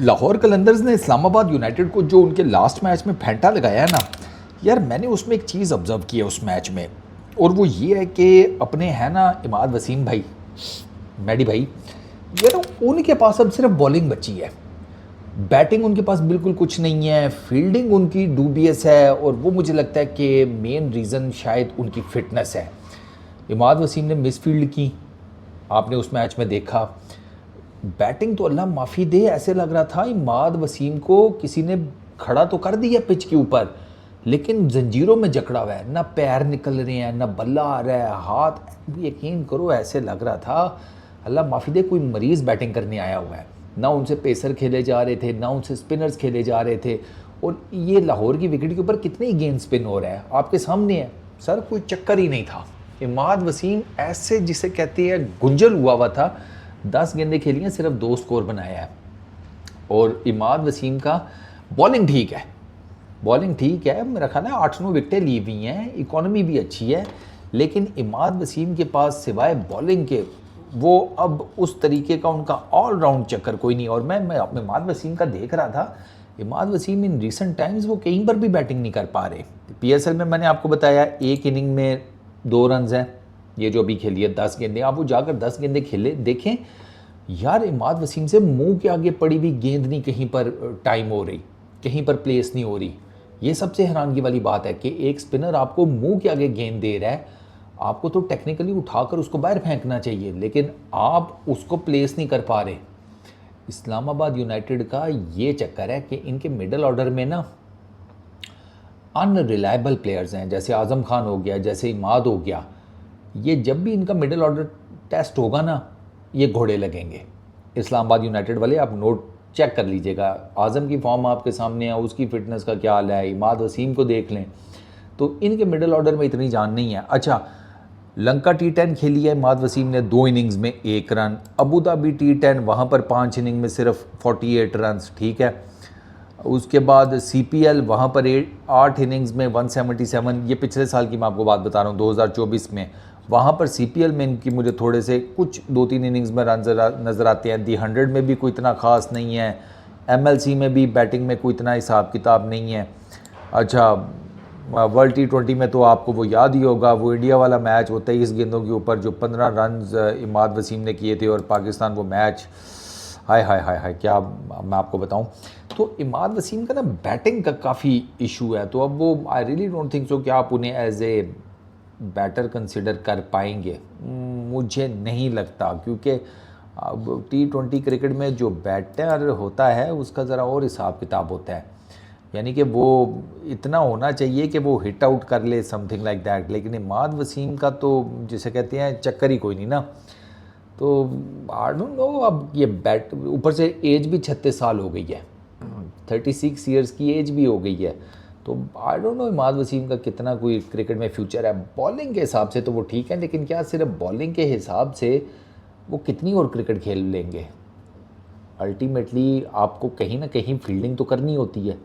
लाहौर कलंदर्स ने इस्लामाबाद यूनाइटेड को जो उनके लास्ट मैच में फेंटा लगाया है ना यार, मैंने उसमें एक चीज़ ऑब्ज़र्व की है उस मैच में, और वो ये है कि अपने हैं ना इमाद वसीम भाई, मैडी भाई, यार उनके पास अब सिर्फ बॉलिंग बची है। बैटिंग उनके पास बिल्कुल कुछ नहीं है, फील्डिंग उनकी डूबियस है, और वो मुझे लगता है कि मेन रीज़न शायद उनकी फिटनेस है। इमाद वसीम ने मिस फील्ड की, आपने उस मैच में देखा। बैटिंग तो अल्लाह माफ़ी दे, ऐसे लग रहा था इमाद वसीम को किसी ने खड़ा तो कर दिया पिच के ऊपर, लेकिन जंजीरों में जकड़ा हुआ है, ना पैर निकल रहे हैं, ना बल्ला आ रहा है, हाथ, यकीन करो ऐसे लग रहा था अल्लाह माफ़ी दे कोई मरीज़ बैटिंग करने आया हुआ है। ना उनसे पेसर खेले जा रहे थे, ना उनसे स्पिनर्स खेले जा रहे थे, और ये लाहौर की विकेट के ऊपर कितने ही गेंद स्पिन हो रहा है आपके सामने है सर, कोई चक्कर ही नहीं था। इमाद वसीम ऐसे जिसे कहते हैं गुंजल हुआ हुआ था, 10 गेंदें खेली हैं, सिर्फ 2 स्कोर बनाया है। और इमाद वसीम का बॉलिंग ठीक है, बॉलिंग ठीक है, मेरा ख्याल है 8-9 विकेटें ली हुई हैं, इकॉनमी भी अच्छी है, लेकिन इमाद वसीम के पास सिवाय बॉलिंग के वो अब उस तरीके का उनका ऑलराउंड चक्कर कोई नहीं। और मैं इमाद वसीम का देख रहा था, Imad Wasim in recent times वो कहीं पर भी बैटिंग नहीं कर पा रहे। पीएसएल में मैंने आपको बताया एक इनिंग में 2 रन हैं, ये जो अभी खेली है 10 गेंदें, आप वो जाकर 10 गेंदें खेले देखें यार, इमाद वसीम से मुंह के आगे पड़ी हुई गेंद नहीं कहीं पर टाइम हो रही, कहीं पर प्लेस नहीं हो रही। ये सबसे हैरानगी वाली बात है कि एक स्पिनर आपको मुंह के आगे गेंद दे रहा है, आपको तो टेक्निकली उठाकर उसको बाहर फेंकना चाहिए, लेकिन आप उसको प्लेस नहीं कर पा रहे। इस्लामाबाद यूनाइटेड का ये चक्कर है कि इनके मिडल ऑर्डर में ना अनरिलायबल प्लेयर्स हैं, जैसे आज़म खान हो गया, जैसे इमाद हो गया। ये जब भी इनका मिडल ऑर्डर टेस्ट होगा ना, ये घोड़े लगेंगे इस्लामाबाद यूनाइटेड वाले। आप नोट चेक कर लीजिएगा, आज़म की फॉर्म आपके सामने है, उसकी फ़िटनेस का क्या हाल है, इमाद वसीम को देख लें, तो इनके मिडल ऑर्डर में इतनी जान नहीं है। अच्छा, लंका T10 खेली है इमाद वसीम ने 2 इनिंग्स में 1 रन, अबू धाबी T10 वहाँ पर 5 इनिंग में सिर्फ 48 रन, ठीक है। उसके बाद CPL वहाँ पर 8 इनिंग्स में 177, ये पिछले साल की मैं आपको बात बता रहा हूँ 2024 में, वहाँ पर CPL में इनकी मुझे थोड़े से कुछ 2-3 इनिंग्स में रन नज़र आते हैं। दी 100 में भी कोई इतना ख़ास नहीं है, MLC में भी बैटिंग में कोई इतना हिसाब किताब नहीं है। अच्छा, वर्ल्ड T20 में तो आपको वो याद ही होगा, वो इंडिया वाला मैच, वो 23 गेंदों के ऊपर जो 15 रन इमाद वसीम ने किए थे, और पाकिस्तान वो मैच, हाय हाय हाय हाय, क्या मैं आपको बताऊं। तो इमाद वसीम का ना बैटिंग का काफ़ी इशू है, तो अब वो I really don't think so कि आप उन्हें एज ए बैटर कंसिडर कर पाएंगे, मुझे नहीं लगता, क्योंकि अब T20 क्रिकेट में जो बैटर होता है उसका ज़रा और हिसाब किताब होता है, यानी कि वो इतना होना चाहिए कि वो हिट आउट कर ले, समथिंग लाइक दैट। लेकिन इमाद वसीम का तो जिसे कहते हैं चक्कर ही कोई नहीं ना, तो आई डोंट नो। अब ये बैट ऊपर से एज भी 36 साल हो गई है, 36 ईयर्स की एज भी हो गई है, तो I don't know Imad Wasim का कितना कोई क्रिकेट में फ्यूचर है। बॉलिंग के हिसाब से तो वो ठीक है, लेकिन क्या सिर्फ बॉलिंग के हिसाब से वो कितनी और क्रिकेट खेल लेंगे। अल्टीमेटली आपको कहीं ना कहीं फील्डिंग तो करनी होती है।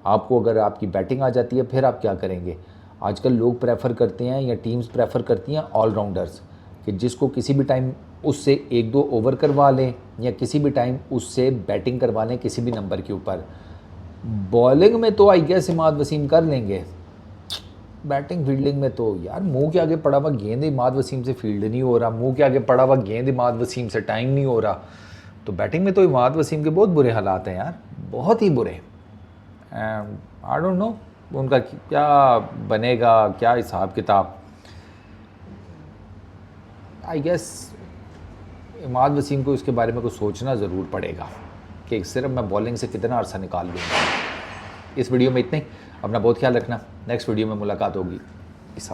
आपको अगर आपकी बैटिंग आ जाती है फिर आप क्या करेंगे। आजकल लोग प्रेफर करते हैं, या टीम्स प्रेफर करती हैं ऑलराउंडर्स, कि जिसको किसी भी टाइम उससे 1-2 ओवर करवा लें, या किसी भी टाइम उससे बैटिंग करवा लें किसी भी नंबर के ऊपर। बॉलिंग में तो आई गेस इमाद वसीम कर लेंगे, बैटिंग फील्डिंग में तो यार मुंह के आगे पड़ा हुआ गेंद इमाद वसीम से फील्ड नहीं हो रहा, मुंह के आगे पड़ा हुआ गेंद इमाद वसीम से टाइम नहीं हो रहा, तो बैटिंग में तो इमाद वसीम के बहुत बुरे हालात हैं यार, बहुत ही बुरे। आई डोंट नो उनका क्या बनेगा, क्या हिसाब किताब। आई गेस इमाद वसीम को इसके बारे में कुछ सोचना ज़रूर पड़ेगा कि सिर्फ मैं बॉलिंग से कितना अरसा निकाल लूँगा। इस वीडियो में इतने ही, अपना बहुत ख्याल रखना, नेक्स्ट वीडियो में मुलाकात होगी। इस